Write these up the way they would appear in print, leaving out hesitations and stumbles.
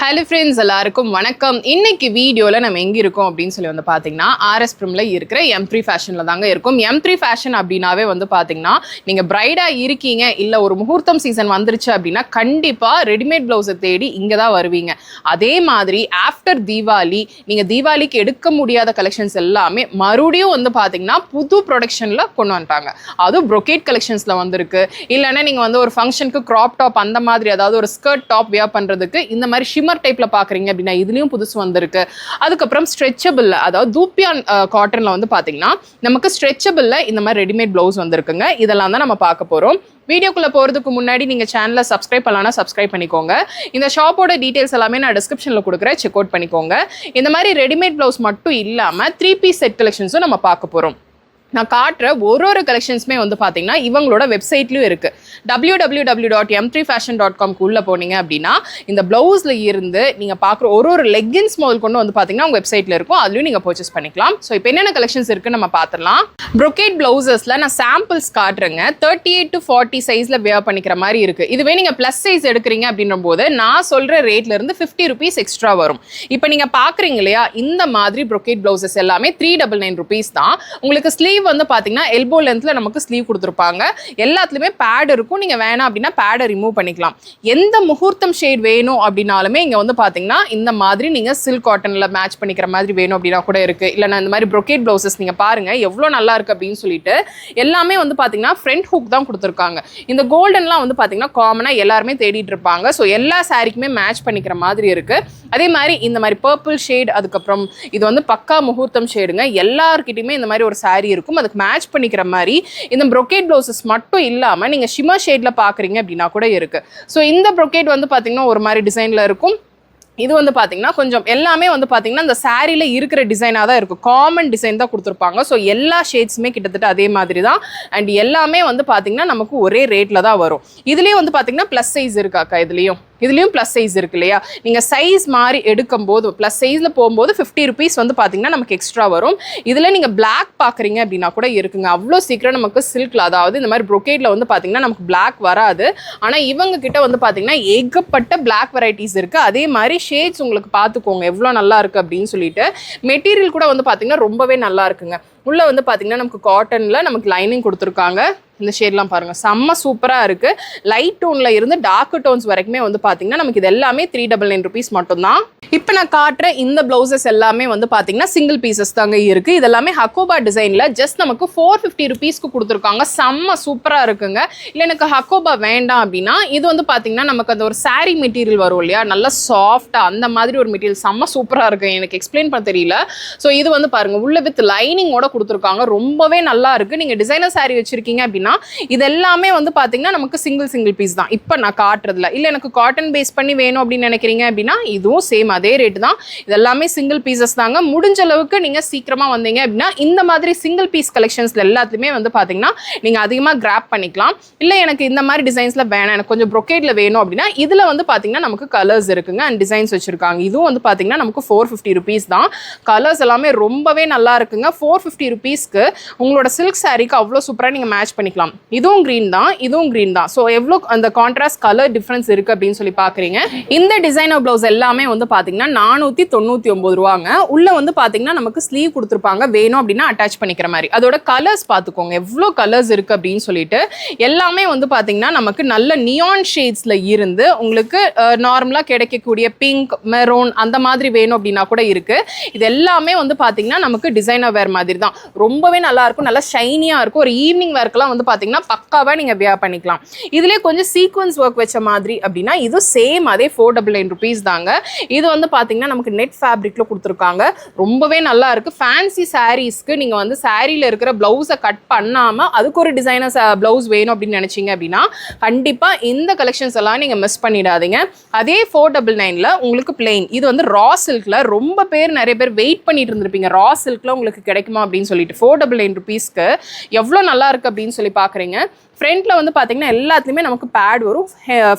Hello friends, எல்லாருக்கும் வணக்கம். இன்னைக்கு வீடியோவில் நம்ம எங்கே இருக்கோம் அப்படின்னு சொல்லி வந்து பார்த்தீங்கன்னா ஆர்எஸ் பிரிமில் இருக்கிற M3 ஃபேஷனில் தாங்க இருக்கும். M3 ஃபேஷன் அப்படின்னாவே வந்து பார்த்தீங்கன்னா நீங்கள் பிரைடாக இருக்கீங்க, இல்லை ஒரு முகூர்த்தம் சீசன் வந்துருச்சு அப்படின்னா கண்டிப்பாக ரெடிமேட் ப்ளவுஸை தேடி இங்கே தான் வருவீங்க. அதே மாதிரி ஆஃப்டர் தீபாவளி நீங்கள் தீபாவளிக்கு எடுக்க முடியாத கலெக்ஷன்ஸ் எல்லாமே மறுபடியும் வந்து பார்த்தீங்கன்னா புது ப்ரொடக்ஷனில் கொண்டு வந்துட்டாங்க. அதுவும் ப்ரொக்கேட் கலெக்ஷன்ஸில் வந்திருக்கு. இல்லைன்னா நீங்கள் வந்து ஒரு ஃபங்க்ஷனுக்கு க்ராப் டாப் அந்த மாதிரி, அதாவது ஒரு ஸ்கர்ட் டாப் வியர் பண்ணுறதுக்கு இந்த மாதிரி ஷிம்மர் டைப்ல பாக்குறீங்க அப்படின்னா இதுலயும் புதுசு வந்திருக்கு. அதுக்கப்புறம் ஸ்ட்ரெச்சபிள், அதாவது தூப்பியான் காட்டன்ல வந்து பாத்தீங்கன்னா நமக்கு ஸ்ட்ரெச்சபிள்ல இந்த மாதிரி ரெடிமேட் பிளவுஸ் வந்திருக்குங்க. இதெல்லாம் தான் நம்ம பார்க்க போறோம். வீடியோக்குள்ள போறதுக்கு முன்னாடி நீங்க சேனலை சப்ஸ்கிரைப் பண்ணலாம்னா சப்ஸ்கிரைப் பண்ணிக்கோங்க. இந்த ஷாப்போட டீடைல்ஸ் எல்லாமே நான் டிஸ்கிரிப்ஷன்ல கொடுக்குறேன், செக் அவுட் பண்ணிக்கோங்க. இந்த மாதிரி ரெடிமேட் பிளவுஸ் மட்டும் இல்லாம 3 பீஸ் செட் கலெக்ஷன்ஸும் நம்ம பார்க்க போறோம். நான் காட்டுற ஒரு கலெக்ஷன்ஸுமே வந்து பார்த்தீங்கன்னா இவங்களோட வெப்சைட்லையும் இருக்குது. www.m3fashion.com உள்ளே போனீங்க அப்படின்னா இந்த ப்ளவுஸில் இருந்து நீங்கள் பார்க்குற ஒரு லெகின்ஸ் முதல் கொண்டு வந்து பார்த்தீங்கன்னா உங்கள் வெப்சைட்டில் இருக்கும். அதுலேயும் நீங்கள் பர்ச்சேஸ் பண்ணிக்கலாம். ஸோ இப்போ என்னென்ன கலெக்ஷன்ஸ் இருக்குன்னு நம்ம பார்த்துடலாம். ப்ரொக்கேட் ப்ளவுசஸில் நான் சாம்பிள்ஸ் காட்டுறேங்க. 38 to 40 சைஸில் வியர் பண்ணிக்கிற மாதிரி இருக்குது. இதுவே நீங்கள் ப்ளஸ் சைஸ் எடுக்கிறீங்க அப்படின்ற போது நான் சொல்கிற ரேட்லேருந்து 50 rupees எக்ஸ்ட்ரா வரும். இப்போ நீங்கள் பார்க்குறீங்க இல்லையா, இந்த மாதிரி ப்ரொக்கேட் ப்ளவுசஸ் எல்லாமே 399 rupees தான். உங்களுக்கு ஸ்லீவ் வந்து பாத்தீங்கன்னா எல்போ லென்த்ல நமக்கு ஸ்லீவ் கொடுத்துருப்பாங்க. எல்லாத்துலயுமே பேட் இருக்கும். நீங்க வேணாம் அப்படின்னா பேடை ரிமூவ் பண்ணிக்கலாம். எந்த முகூர்த்தம் ஷேட் வேணும் அப்படின்னாலுமே இங்க வந்து பாத்தீங்கன்னா இந்த மாதிரி நீங்க சில்க் காட்டன்ல மேட்ச் பண்ணிக்கிற மாதிரி வேணும் அப்படின்னா கூட இருக்கு. இல்லைன்னா இந்த மாதிரி ப்ரொக்கேட் ப்ளவுசஸ் நீங்க பாருங்க எவ்வளவு நல்லா இருக்கு அப்படின்னு சொல்லிட்டு எல்லாமே வந்து பாத்தீங்கன்னா ஃப்ரண்ட் ஹூக் தான் கொடுத்துருக்காங்க. இந்த கோல்டன்லாம் வந்து பாத்தீங்கன்னா காமனா எல்லாருமே தேடிட்டு இருப்பாங்க. ஸோ எல்லா சாரிக்குமே மேட்ச் பண்ணிக்கிற மாதிரி இருக்கு. அதே மாதிரி இந்த மாதிரி பர்பிள் ஷேட், அதுக்கப்புறம் இது வந்து பக்கா முகூர்த்தம் ஷேடுங்க. எல்லார்கிட்டயுமே இந்த மாதிரி ஒரு சாரி இருக்கும். அதுக்கு மேட்ச் பண்ணிக்கிற மாதிரி இந்த ப்ரொக்கேட் ப்ளவுசஸ் மட்டும் இல்லாம நீங்க ஷிம்மர் ஷேட்ல பாக்குறீங்க அப்படின்னா கூட இருக்கு. ஸோ இந்த ப்ரொக்கேட் வந்து பாத்தீங்கன்னா ஒரு மாதிரி டிசைன்ல இருக்கும். இது வந்து பார்த்தீங்கன்னா கொஞ்சம் எல்லாமே வந்து பார்த்தீங்கன்னா இந்த சாரியில் இருக்கிற டிசைனாக தான் இருக்கும். காமன் டிசைன் தான் கொடுத்துருப்பாங்க. ஸோ எல்லா ஷேட்ஸுமே கிட்டத்தட்ட அதே மாதிரி தான். அண்ட் எல்லாமே வந்து பார்த்தீங்கன்னா நமக்கு ஒரே ரேட்டில் தான் வரும். இதுலேயும் வந்து பார்த்தீங்கன்னா ப்ளஸ் சைஸ் இருக்காக்கா, இதுலேயும் ப்ளஸ் சைஸ் இருக்கு இல்லையா. நீங்கள் சைஸ் மாதிரி எடுக்கும்போது ப்ளஸ் சைஸில் போகும்போது 50 rupees வந்து பார்த்தீங்கன்னா நமக்கு எக்ஸ்ட்ரா வரும். இதில் நீங்கள் பிளாக் பார்க்குறீங்க அப்படின்னா கூட இருக்குங்க. அவ்வளோ சீக்கிரம் நமக்கு சில்கில், அதாவது இந்த மாதிரி ப்ரொக்கேட்டில் வந்து பார்த்தீங்கன்னா நமக்கு பிளாக் வராது. ஆனால் இவங்க கிட்ட வந்து பார்த்தீங்கன்னா ஏகப்பட்ட பிளாக் வெரைட்டிஸ் இருக்குது. அதே மாதிரி ஷேட்ஸ் உங்களுக்கு பார்த்துக்கோங்க எவ்வளோ நல்லா இருக்குது அப்படின்னு சொல்லிட்டு. மெட்டீரியல் கூட வந்து பார்த்தீங்கன்னா ரொம்பவே நல்லா இருக்குங்க. உள்ளே வந்து பார்த்தீங்கன்னா நமக்கு காட்டனில் நமக்கு லைனிங் கொடுத்துருக்காங்க. இந்த ஷேட்லாம் பாருங்கள் செம்ம சூப்பராக இருக்குது. லைட் டோனில் இருந்து டார்க் டோன்ஸ் வரைக்குமே வந்து பார்த்தீங்கன்னா நமக்கு இது எல்லாமே 399 rupees மட்டும்தான். இப்போ நான் காட்டுற இந்த ப்ளவுசஸ் எல்லாமே வந்து பார்த்தீங்கன்னா சிங்கிள் பீசஸ் தாங்க இருக்குது. இது எல்லாமே ஹக்கோபா டிசைனில் ஜஸ்ட் நமக்கு 450 rupeesக்கு கொடுத்துருக்காங்க. செம்ம சூப்பராக இருக்குங்க. இல்லை எனக்கு ஹக்கோபா வேண்டாம் அப்படின்னா இது வந்து பார்த்தீங்கன்னா நமக்கு அந்த ஒரு சாரீ மெட்டீரியல் வரும் இல்லையா, நல்லா சாஃப்டாக அந்த மாதிரி ஒரு மெட்டீரியல் செம்ம சூப்பராக இருக்குது. எனக்கு எக்ஸ்பிளைன் பண்ண தெரியல. ஸோ இது வந்து பாருங்கள் உள்ள வித் லைனிங்கோட கொடுத்துருக்காங்க. ரொம்பவே நல்லா இருக்குது. நீங்கள் டிசைனர் சாரீ வச்சுருக்கீங்க அப்படின்னா இது எல்லாமே வந்து பார்த்தீங்கன்னா நமக்கு சிங்கிள் பீஸ் தான் இப்போ நான் காட்டுறதுல. இல்லை எனக்கு காட்டன் பேஸ் பண்ணி வேணும் அப்படின்னு நினைக்கிறீங்க அப்படின்னா இதுவும் சேம் அதே ரேட்டு தான். இது எல்லாமே சிங்கிள் பீசஸ் தாங்க. முடிஞ்ச அளவுக்கு நீங்கள் சீக்கிரமாக வந்தீங்க அப்படின்னா இந்த மாதிரி சிங்கிள் பீஸ் கலெக்ஷன்ஸில் எல்லாத்துலேயுமே வந்து பார்த்தீங்கன்னா நீங்கள் அதிகமாக கிராப் பண்ணிக்கலாம். இல்லை எனக்கு இந்த மாதிரி டிசைன்ஸில் வேணாம், எனக்கு கொஞ்சம் ப்ரொக்கேட்டில் வேணும் அப்படின்னா இதில் வந்து பார்த்தீங்கன்னா நமக்கு கலர்ஸ் இருக்குங்க அண்ட் டிசைன்ஸ் வச்சுருக்காங்க. இதுவும் வந்து பார்த்தீங்கன்னா நமக்கு 450 rupees தான். கலர்ஸ் எல்லாமே ரொம்பவே நல்லா இருக்குங்க. 450 rupeesக்கு உங்களோட சில்க் சாரீக்கு அவ்வளோ சூப்பராக நீங்கள் மேட்ச் பண்ணிக்கலாம். இதுவும் கிரீன் தான், இதுவும் கிரீன் தான். ஸோ எவ்வளோ அந்த கான்ட்ராஸ்ட் கலர் டிஃப்ரென்ஸ் இருக்குது அப்படின்னு சொல்லி பார்க்குறீங்க. இந்த டிசைனர் ப்ளவுஸ் எல்லாமே வந்து பார்த்தீங்கன்னா 499 ரூபாங்க. உள்ளே வந்து பார்த்தீங்கன்னா நமக்கு ஸ்லீவ் கொடுத்துருப்பாங்க. வேணும் அப்படின்னா அட்டாச் பண்ணிக்கிற மாதிரி. அதோட கலர்ஸ் பார்த்துக்கோங்க எவ்வளோ கலர்ஸ் இருக்குது அப்படின்னு சொல்லிட்டு. எல்லாமே வந்து பார்த்தீங்கன்னா நமக்கு நல்ல நியான் ஷேட்ஸில் இருந்து உங்களுக்கு நார்மலாக கிடைக்கக்கூடிய பிங்க், மெரூன் அந்த மாதிரி வேணும் அப்படின்னா கூட இருக்குது. இது எல்லாமே வந்து பார்த்தீங்கன்னா நமக்கு டிசைனர் வேர் மாதிரி தான். ரொம்பவே நல்லா இருக்கும், நல்லா ஷைனியாக இருக்கும். ஒரு ஈவினிங் வேர்க்கெல்லாம் வந்து பார்த்தீங்கன்னா பக்காவாக நீங்கள் வியர் பண்ணிக்கலாம். இதுலேயே கொஞ்சம் சீக்வன்ஸ் ஒர்க் வச்ச மாதிரி அப்படின்னா இது சேம் அதே 499 rupees தாங்க. இது வந்து பார்த்தீங்கன்னா நமக்கு நெட் ஃபேப்ரிக்கில் கொடுத்துருக்காங்க. ரொம்பவே நல்லா இருக்குது. ஃபேன்சி சாரீஸ்க்கு நீங்கள் வந்து சாரியில் இருக்கிற ப்ளவுஸை கட் பண்ணாமல் அதுக்கு ஒரு டிசைனர் ப்ளவுஸ் வேணும் அப்படின்னு நினச்சிங்க அப்படின்னா கண்டிப்பாக இந்த கலெக்ஷன்ஸ் எல்லாம் நீங்கள் மிஸ் பண்ணிடாதீங்க. அதே 499ல் உங்களுக்கு பிளெயின், இது வந்து ரா சில்கில் ரொம்ப நிறைய பேர் வெயிட் பண்ணிட்டு இருந்திருப்பீங்க ரா சில்கில் உங்களுக்கு கிடைக்குமா அப்படின்னு சொல்லிட்டு. 499 rupeesக்கு எவ்வளோ நல்லா இருக்குது அப்படின்னு சொல்லி பார்க்குறீங்க. ஃப்ரண்ட்டில் வந்து பார்த்தீங்கன்னா எல்லாத்துலேயுமே நமக்கு பேட் வரும்.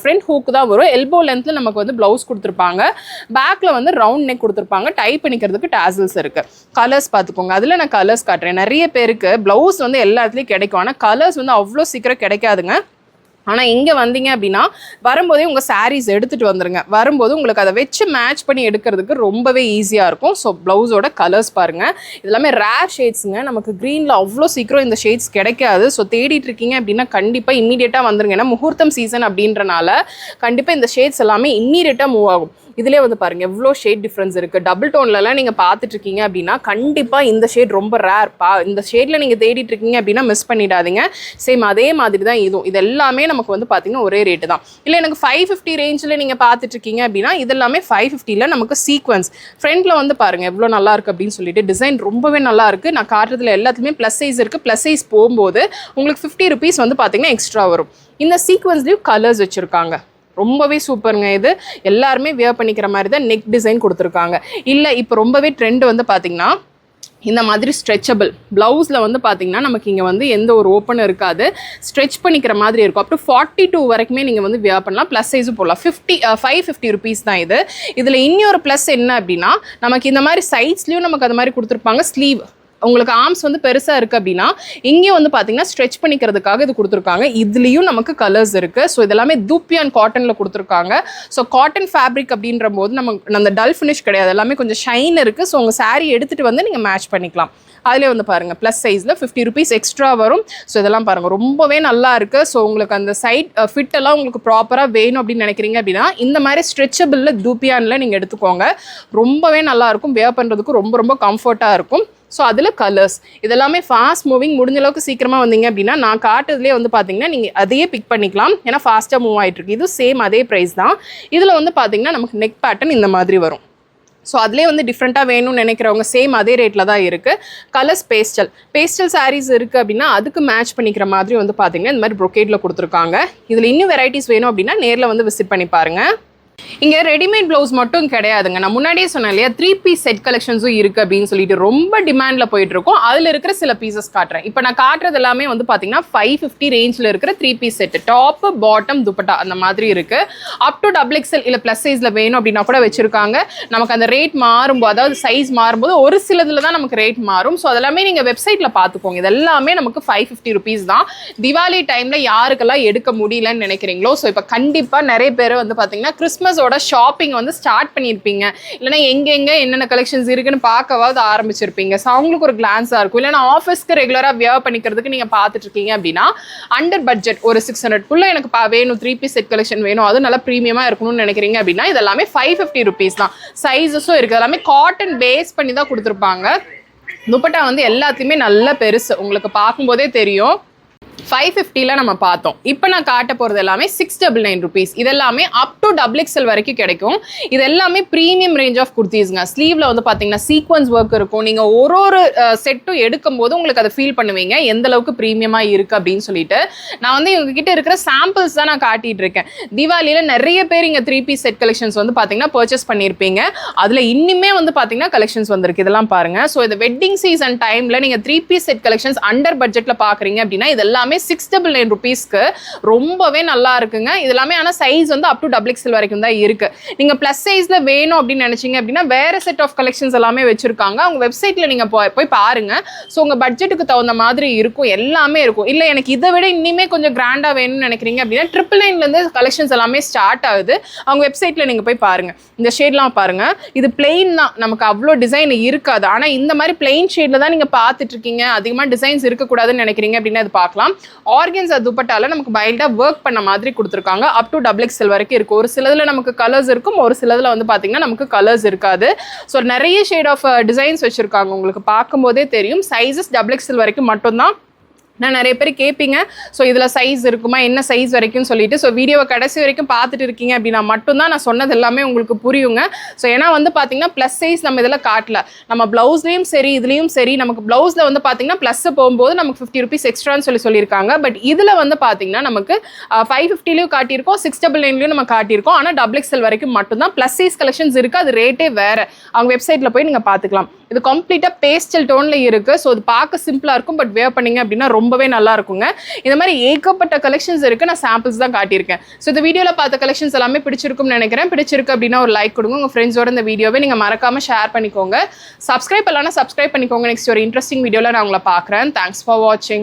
ஃப்ரண்ட் ஹூக்கு தான் வரும். எல்போ லென்த்தில் நமக்கு வந்து ப்ளவுஸ் கொடுத்துருப்பாங்க. பேக்கில் வந்து ரவுண்ட் நெக் கொடுத்துருப்பாங்க. டைப் பண்ணிக்கிறதுக்கு டாசல்ஸ் இருக்குது. கலர்ஸ் பார்த்துக்கோங்க. அதில் நான் கலர்ஸ் காட்டுறேன். நிறைய பேருக்கு ப்ளவுஸ் வந்து எல்லாத்துலேயும் கிடைக்கும். ஆனால் கலர்ஸ் வந்து அவ்வளோ சீக்கிரம் கிடைக்காதுங்க. ஆனால் இங்கே வந்தீங்க அப்படின்னா வரும்போதே உங்கள் சாரீஸ் எடுத்துகிட்டு வந்துடுங்க. வரும்போது உங்களுக்கு அதை வச்சு மேட்ச் பண்ணி எடுக்கிறதுக்கு ரொம்பவே ஈஸியாக இருக்கும். ஸோ ப்ளவுஸோட கலர்ஸ் பாருங்கள், இதெல்லாமே ரேர் ஷேட்ஸுங்க. நமக்கு க்ரீனில் அவ்வளோ சீக்கிரம் இந்த ஷேட்ஸ் கிடைக்காது. ஸோ தேடிட்டு இருக்கீங்க அப்படின்னா கண்டிப்பாக இம்மீடியட்டாக வந்துருங்க. ஏன்னா முகூர்த்தம் சீசன் அப்படின்றனால கண்டிப்பாக இந்த ஷேட்ஸ் எல்லாமே இம்மீடியட்டாக மூவ் ஆகும். இதிலே வந்து பாருங்கள் எவ்வளோ ஷேட் டிஃப்ரென்ஸ் இருக்குது. டபுள் டோன்லலாம் நீங்கள் பார்த்துட்ருக்கீங்க அப்படின்னா கண்டிப்பாக இந்த ஷேட் ரொம்ப ரேர்ப்பா. இந்த ஷேடில் நீங்கள் தேடிட்டு இருக்கீங்க அப்படின்னா மிஸ் பண்ணிடாதீங்க. சேம் அதே மாதிரி தான் இதுவும். இது எல்லாமே நமக்கு வந்து பார்த்தீங்கன்னா ஒரே ரேட்டு தான். இல்லை எனக்கு 550 ரேஞ்சில் நீங்கள் பார்த்துட்ருக்கீங்க அப்படின்னா இதெல்லாமே 550ல் நமக்கு சீக்வன்ஸ் ஃப்ரண்ட்டில் வந்து பாருங்கள் எவ்வளோ நல்லா இருக்குது அப்படின்னு சொல்லிட்டு டிசைன் ரொம்பவே நல்லா இருக்குது. நான் காட்டுறதுல எல்லாத்துலேயுமே ப்ளஸ் சைஸ் இருக்குது. ப்ளஸ் சைஸ் போகும்போது உங்களுக்கு 50 rupees வந்து பார்த்தீங்கன்னா எக்ஸ்ட்ரா வரும். இந்த சீக்வன்ஸ்லேயும் கலர்ஸ் வச்சுருக்காங்க. ரொம்பவே சூப்பருங்க. இது எல்லாருமே வியர் பண்ணிக்கிற மாதிரி தான் நெக் டிசைன் கொடுத்துருக்காங்க. இல்லை இப்போ ரொம்பவே ட்ரெண்ட் வந்து பார்த்திங்கன்னா இந்த மாதிரி ஸ்ட்ரெச்சபிள் ப்ளவுஸில் வந்து பார்த்திங்கன்னா நமக்கு இங்கே வந்து எந்த ஒரு ஓப்பனும் இருக்காது, ஸ்ட்ரெச் பண்ணிக்கிற மாதிரி இருக்கும். அப் டு 42 வரைக்குமே நீங்கள் வந்து வியர் பண்ணலாம். ப்ளஸ் சைஸும் போடலாம். 550 rupees தான் இது. இதில் இன்னொரு ப்ளஸ் என்ன அப்படின்னா நமக்கு இந்த மாதிரி சைட்ஸ்லேயும் நமக்கு அது மாதிரி கொடுத்துருப்பாங்க. ஸ்லீவ் உங்களுக்கு ஆர்ம்ஸ் வந்து பெருசாக இருக்குது அப்படின்னா இங்கேயும் வந்து பார்த்தீங்கன்னா ஸ்ட்ரெச் பண்ணிக்கிறதுக்காக இது கொடுத்துருக்காங்க. இதுலேயும் நமக்கு கலர்ஸ் இருக்குது. ஸோ இதெல்லாமே தூப்பியான் காட்டனில் கொடுத்துருக்காங்க. ஸோ காட்டன் ஃபேப்ரிக் அப்படின்ற போது நமக்கு அந்த டல் ஃபினிஷ் கிடையாது, எல்லாமே கொஞ்சம் ஷைன் இருக்குது. ஸோ உங்கள் சாரீ எடுத்துகிட்டு வந்து நீங்கள் மேட்ச் பண்ணிக்கலாம். அதிலே வந்து பாருங்கள் ப்ளஸ் சைஸில் 50 rupees எக்ஸ்ட்ரா வரும். ஸோ இதெல்லாம் பாருங்கள் ரொம்பவே நல்லா இருக்குது. ஸோ உங்களுக்கு அந்த சைட் ஃபிட்டெல்லாம் உங்களுக்கு ப்ராப்பராக வேணும் அப்படின்னு நினைக்கிறீங்க அப்படின்னா இந்த மாதிரி ஸ்ட்ரெச்சபிளில் தூப்பியானில் நீங்கள் எடுத்துக்கோங்க. ரொம்பவே நல்லாயிருக்கும், வேர் பண்ணுறதுக்கு ரொம்ப ரொம்ப கம்ஃபர்ட்டாக இருக்கும். ஸோ அதில் கலர்ஸ் இதெல்லாமே ஃபாஸ்ட் மூவிங். முடிஞ்ச அளவுக்கு சீக்கிரமாக வந்தீங்க அப்படின்னா நான் காட்டுறதுலேயே வந்து பார்த்தீங்கன்னா நீங்கள் அதையே பிக் பண்ணிக்கலாம். ஏன்னா ஃபாஸ்ட்டாக மூவ் ஆகிட்டுருக்கு. இது சேம் அதே ப்ரைஸ் தான். இதில் வந்து பார்த்தீங்கன்னா நமக்கு நெக் பேட்டர்ன் இந்த மாதிரி வரும். ஸோ அதிலே வந்து டிஃப்ரெண்ட்டாக வேணும்னு நினைக்கிறவங்க சேம் அதே ரேட்டில் தான் இருக்குது. கலர்ஸ் பேஸ்டல் சாரீஸ் இருக்குது அப்படின்னா அதுக்கு மேட்ச் பண்ணிக்கிற மாதிரி வந்து பார்த்தீங்கன்னா இந்த மாதிரி ப்ரொக்கேட்டில் கொடுத்துருக்காங்க. இதில் இன்னும் வெரைட்டிஸ் வேணும் அப்படின்னா நேரில் வந்து விசிட் பண்ணி பாருங்கள். இங்கே ரெடிமேட் ப்ளவுஸ் மட்டும் கிடையாதுங்க. நான் முன்னாடியே சொன்னேன் இல்லையா 3 piece செட் கலெக்ஷன்ஸும் இருக்குது அப்படின்னு சொல்லிட்டு ரொம்ப டிமாண்டில் போயிட்டு இருக்கும். அதில் இருக்கிற சில பீசஸ் காட்டுறேன். இப்போ நான் காட்டுறது எல்லாமே வந்து பார்த்தீங்கன்னா 550 ரேஞ்சில் இருக்கிற 3 piece set, top bottom dupatta அந்த மாதிரி இருக்குது. அப் டு XXL இல்லை ப்ளஸ் சைஸில் வேணும் அப்படின்னா கூட வச்சுருக்காங்க. நமக்கு அந்த ரேட் மாறும்போது அதாவது சைஸ் மாறும்போது ஒரு சிலதில் தான் நமக்கு ரேட் மாறும். ஸோ அதெல்லாமே நீங்கள் வெப்சைட்டில் பார்த்துக்கோங்க. இதெல்லாமே நமக்கு 550 rupees தான். திவாலி டைமில் யாருக்கெல்லாம் எடுக்க முடியலன்னு நினைக்கிறீங்களோ ஸோ இப்போ கண்டிப்பாக நிறைய பேர் வந்து பார்த்தீங்கன்னா கிறிஸ்மஸோட ஷாப்பிங் வந்து ஸ்டார்ட் பண்ணியிருப்பீங்க. இல்லைனா எங்கெங்கே என்னென்ன கலெக்ஷன்ஸ் இருக்குன்னு பார்க்கவாது ஆரம்பிச்சிருப்பீங்க. ஸோ அவங்களுக்கு ஒரு கிளான்ஸாக இருக்கும். இல்லைனா ஆஃபீஸ்க்கு ரெகுலராக வியர் பண்ணிக்கிறதுக்கு நீங்கள் பார்த்துட்டு இருக்கீங்க அப்படின்னா அண்டர் பட்ஜெட் ஒரு 600 எனக்கு வேணும் 3 piece செட் கலெக்ஷன் வேணும், அது நல்லா ப்ரீமியமாக இருக்கணும்னு நினைக்கிறீங்க அப்படின்னா இதெல்லாமே 550 rupees தான். சைஸஸும் இருக்குது. எல்லாமே காட்டன் பேஸ் பண்ணி தான் கொடுத்துருப்பாங்க. துப்பட்டா வந்து எல்லாத்தையுமே நல்ல பெருசு, உங்களுக்கு பார்க்கும்போதே தெரியும். 550ல நம்ம பார்த்தோம். இப்போ நான் காட்ட போகிறது எல்லாமே 699 rupees. இதெல்லாமே அப் டு XXL வரைக்கும் கிடைக்கும். இது எல்லாமே ப்ரீமியம் ரேஞ்ச் ஆஃப் குர்த்தீஸ்ங்க. ஸ்லீவில் வந்து பார்த்தீங்கன்னா சீக்வன்ஸ் ஒர்க் இருக்கும். நீங்கள் ஒரு செட்டும் எடுக்கும் போது உங்களுக்கு அதை ஃபீல் பண்ணுவீங்க எந்த அளவுக்கு ப்ரீமியமாக இருக்குது அப்படின்னு சொல்லிட்டு. நான் வந்து இவங்ககிட்ட இருக்கிற சாம்பிள்ஸ் தான் நான் காட்டிகிட்டு இருக்கேன். தீபாவளியில் நிறைய பேர் இங்கே 3 piece செட் கலெக்ஷன்ஸ் வந்து பார்த்தீங்கன்னா பர்ச்சேஸ் பண்ணியிருப்பீங்க. அதில் இன்னுமே வந்து பார்த்தீங்கன்னா கலெக்ஷன்ஸ் வந்திருக்கு. இதெல்லாம் பாருங்கள். ஸோ இந்த வெட்டிங் சீசன் டைமில் நீங்கள் 3 piece செட் கலெக்ஷன்ஸ் அண்டர் பட்ஜெட்டில் பார்க்குறீங்க அப்படின்னா இதெல்லாமே 699 rupeesக்கு ரொம்பவே நல்லா இருக்குங்க. இதெல்லாமே ஆனால் சைஸ் வந்து அப் டு XXL வரைக்கும் தான் இருக்கு. நீங்க பிளஸ் சைஸ்ல வேணும் அப்படின்னு நினைச்சீங்க அப்படின்னா வேற செட் ஆஃப் கலெக்ஷன்ஸ் எல்லாமே வச்சிருக்காங்க. அவங்க வெப்சைட்ல நீங்க போய் பாருங்க. ஸோ உங்க பட்ஜெட்டுக்கு தகுந்த மாதிரி இருக்கும், எல்லாமே இருக்கும். இல்லை எனக்கு இதை விட இன்னுமே கொஞ்சம் கிராண்டா வேணும்னு நினைக்கிறீங்க அப்படின்னா 999 கலெக்ஷன்ஸ் எல்லாமே ஸ்டார்ட் ஆகுது. அவங்க வெப்சைட்ல நீங்க போய் பாருங்க. இந்த ஷேட்லாம் பாருங்க. இது பிளெயின் தான், நமக்கு அவ்வளோ டிசைன் இருக்காது. ஆனால் இந்த மாதிரி பிளெயின் ஷேட்ல தான் நீங்க பார்த்துட்டு இருக்கீங்க, அதிகமாக டிசைன்ஸ் இருக்கக்கூடாதுன்னு நினைக்கிறீங்க அப்படின்னா இது பார்க்கலாம். ஆர்கன்ஸா துப்பட்டால நமக்கு மைல்டா ஒர்க் பண்ண மாதிரி கொடுத்துருக்காங்க. அப் டு XXL வரைக்கும் இருக்கு. ஒரு சிலதுல நமக்கு கலர்ஸ் இருக்கும், ஒரு சிலதுல வந்து பாத்தீங்கன்னா நமக்கு கலர்ஸ் இருக்காது. ஸோ நிறைய ஷேட் ஆஃப் டிசைன்ஸ் வச்சிருக்காங்க. உங்களுக்கு பார்க்கும்போதே தெரியும். சைஸஸ் XXL வரைக்கும் மட்டும்தான். நான் நிறைய பேர் கேட்பீங்க ஸோ இதில் சைஸ் இருக்குமா, என்ன சைஸ் வரைக்கும் சொல்லிட்டு. ஸோ வீடியோவை கடைசி வரைக்கும் பார்த்துட்டு இருக்கீங்க அப்படின்னா மட்டும்தான் நான் சொன்னது எல்லாமே உங்களுக்கு புரியுங்க. ஸோ ஏன்னா வந்து பார்த்தீங்கன்னா ப்ளஸ் சைஸ் நம்ம இதில் காட்டல. நம்ம ப்ளவுஸ்லேயும் சரி இதுலேயும் சரி நமக்கு ப்ளவுஸில் வந்து பார்த்தீங்கன்னா ப்ளஸ் போகும்போது நமக்கு 50 rupees எக்ஸ்ட்ரான்னு சொல்லியிருக்காங்க. பட் இதில் வந்து பார்த்தீங்கன்னா நமக்கு 550லையும் காட்டியிருக்கோம், 699லையும் நம்ம காட்டியிருக்கோம். ஆனால் XXL வரைக்கும் மட்டும்தான் ப்ளஸ் சைஸ் கலெக்ஷன்ஸ் இருக்குது. அது ரேட்டே வேறு. அவங்க வெப்சைட்டில் போய் நீங்கள் பார்த்துக்கலாம். இது கம்ப்ளீட்டாக பேஸ்டல் டோனில் இருக்குது. ஸோ இது பார்க்க சிம்பிளாக இருக்கும், பட் வேர் பண்ணிங்க அப்படின்னா ரொம்பவே நல்லா இருக்குங்க. இந்த மாதிரி ஏகப்பட்ட கலெக்ஷன்ஸ் இருக்குது. நான் சாம்பிள்ஸ் தான் காட்டியிருக்கேன். ஸோ இந்த வீடியோவில் பார்த்த கலெக்ஷன்ஸ் எல்லாமே பிடிச்சிருக்கும்னு நினைக்கிறேன். பிடிச்சிருக்கு அப்படின்னா ஒரு லைக் கொடுங்க. உங்கள் ஃப்ரெண்ட்ஸோட இந்த வீடியோவை நீங்கள் மறக்காமல் ஷேர் பண்ணிக்கோங்க. சப்ஸ்கிரைப் பண்ணலாம்னா சப்ஸ்கிரைப் பண்ணிக்கோங்க. நெக்ஸ்ட் ஒரு இன்ட்ரெஸ்டிங் வீடியோவில் நான் உங்களை பார்க்குறேன். தேங்க்ஸ் ஃபார் வாட்சிங்.